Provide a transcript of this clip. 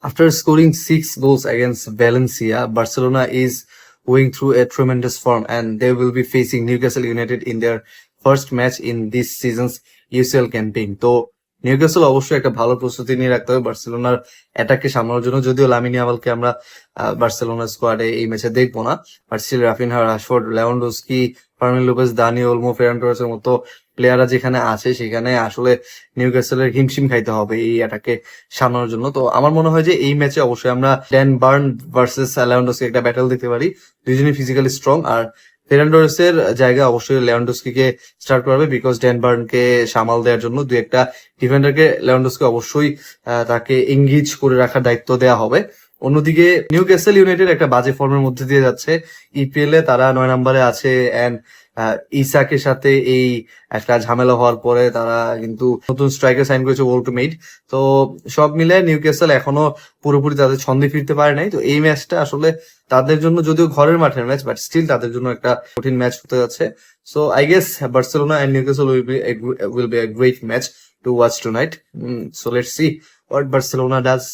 After scoring 6 goals against Valencia, Barcelona is going through a tremendous form and they will be facing Newcastle United in their first match in this season's UCL campaign. তো Newcastle অবশ্যই একটা ভালো প্রস্তুতি নিয়ে রাখতে হবে বার্সেলোনার অ্যাটাককে সামলানোর জন্য। যদিও লামিন ইয়ামালকে আমরা বার্সেলোনা স্কোয়াডে এই ম্যাচে দেখবো না, but still Raphinha, Rashford, Lewandowski, Fermin Lopez, Dani Olmo, Ferran টোরেসের মতো প্লেয়াররা যেখানে আছে সেখানে আসলে নিউক্যাসলের হিমশিম খাইতে হবে এই অ্যাটাকে সামলানোর জন্য। তো আমার মনে হয় যে এই ম্যাচে অবশ্যই আমরা ড্যান বার্ন ভার্সেস লেভানডস্কি একটা ব্যাটল দেখতে পারি। দুইজনই ফিজিক্যালি স্ট্রং, আর ফেরান টোরেসের জায়গায় অবশ্যই লেভানডস্কিকে স্টার্ট করবে, বিকজ ড্যান বার্নকে সামাল দেওয়ার জন্য দুই একটা ডিফেন্ডারকে লেভানডস্কি অবশ্যই তাকে এঙ্গেজ করে রাখার দায়িত্ব দেওয়া হবে। অন্যদিকে নিউক্যাসল ইউনাইটেড একটা বাজে ফর্মের মধ্যে দিয়ে যাচ্ছে। ইপিএল এ তারা 9 নম্বরে আছে এন্ড ইসাকের সাথে এই একটা ঝামেলা হওয়ার পরে তারা কিন্তু নতুন স্ট্রাইকার সাইন করেছে ওল্টমেইড। তো সব মিলে নিউক্যাসল এখনো পুরোপুরি তাদের ছন্দে ফিরতে পারে নাই। তো এই ম্যাচটা আসলে তাদের জন্য, যদিও ঘরের মাঠের ম্যাচ, বাট স্টিল তাদের জন্য একটা কঠিন ম্যাচ হতে যাচ্ছে। So I guess Barcelona and Newcastle will be a great match to watch tonight. So let's see what Barcelona does.